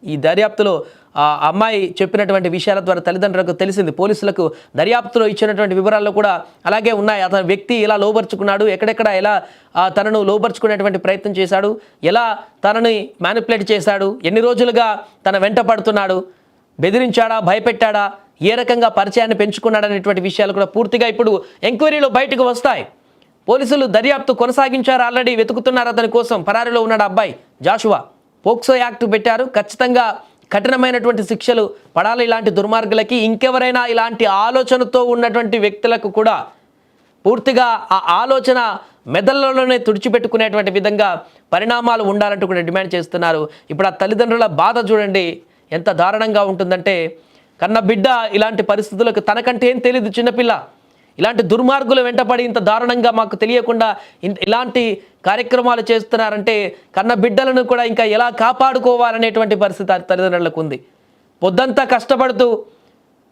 ఈ దర్యాప్తులో ఆ అమ్మాయి చెప్పినటువంటి విషయాల ద్వారా తల్లిదండ్రులకు తెలిసింది. పోలీసులకు దర్యాప్తులో ఇచ్చినటువంటి వివరాల్లో కూడా అలాగే ఉన్నాయి. అతని వ్యక్తి ఎలా లోబరుచుకున్నాడు, ఎక్కడెక్కడ ఎలా తనను లోబరుచుకునేటువంటి ప్రయత్నం చేశాడు, ఎలా తనని మ్యానిపులేట్ చేశాడు, ఎన్ని రోజులుగా తన వెంట పడుతున్నాడు, బెదిరించాడా, భయపెట్టాడా, ఏ రకంగా పరిచయాన్ని పెంచుకున్నాడనేటువంటి విషయాలు కూడా పూర్తిగా ఇప్పుడు ఎంక్వైరీలో బయటకు వస్తాయి. పోలీసులు దర్యాప్తు కొనసాగించారు, ఆల్రెడీ వెతుకుతున్నారు అతని కోసం. పరారీలో ఉన్నాడు అబ్బాయి జాషువా. పోక్సో యాక్ట్ పెట్టారు. ఖచ్చితంగా కఠినమైనటువంటి శిక్షలు పడాలి ఇలాంటి దుర్మార్గులకి. ఇంకెవరైనా ఇలాంటి ఆలోచనతో ఉన్నటువంటి వ్యక్తులకు కూడా పూర్తిగా ఆ ఆలోచన మెదళ్ళలోనే తుడిచిపెట్టుకునేటువంటి విధంగా పరిణామాలు ఉండాలంటూ కూడా డిమాండ్ చేస్తున్నారు. ఇప్పుడు ఆ తల్లిదండ్రుల బాధ చూడండి ఎంత దారుణంగా ఉంటుందంటే, కన్న బిడ్డ ఇలాంటి పరిస్థితులకు తనకంటే ఏం తెలియదు, చిన్నపిల్ల, ఇలాంటి దుర్మార్గులు వెంటపడి ఇంత దారుణంగా మాకు తెలియకుండా ఇలాంటి కార్యక్రమాలు చేస్తున్నారంటే కన్న బిడ్డలను కూడా ఇంకా ఎలా కాపాడుకోవాలనేటువంటి పరిస్థితి తల్లిదండ్రులకు ఉంది. పొద్దంతా కష్టపడుతూ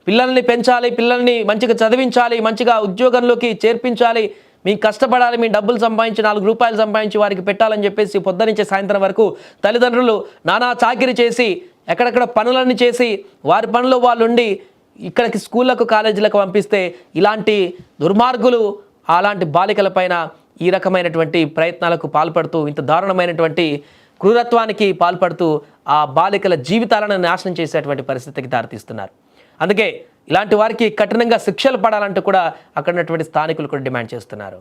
పిల్లల్ని పెంచాలి, పిల్లల్ని మంచిగా చదివించాలి, మంచిగా ఉద్యోగంలోకి చేర్పించాలి, మీకు కష్టపడాలి, మీ డబ్బులు సంపాదించి 4 రూపాయలు సంపాదించి వారికి పెట్టాలని చెప్పేసి పొద్దునుంచి సాయంత్రం వరకు తల్లిదండ్రులు నానా చాకిరి చేసి ఎక్కడెక్కడ పనులన్నీ చేసి వారి పనులు వాళ్ళు ఉండి ఇక్కడికి స్కూళ్ళకు కాలేజీలకు పంపిస్తే ఇలాంటి దుర్మార్గులు అలాంటి బాలికలపైన ఈ రకమైనటువంటి ప్రయత్నాలకు పాల్పడుతూ ఇంత దారుణమైనటువంటి క్రూరత్వానికి పాల్పడుతూ ఆ బాలికల జీవితాలను నాశనం చేసేటువంటి పరిస్థితికి దారితీస్తున్నారు. అందుకే ఇలాంటి వారికి కఠినంగా శిక్షలు పడాలంటూ కూడా అక్కడ ఉన్నటువంటి స్థానికులు కూడా డిమాండ్ చేస్తున్నారు.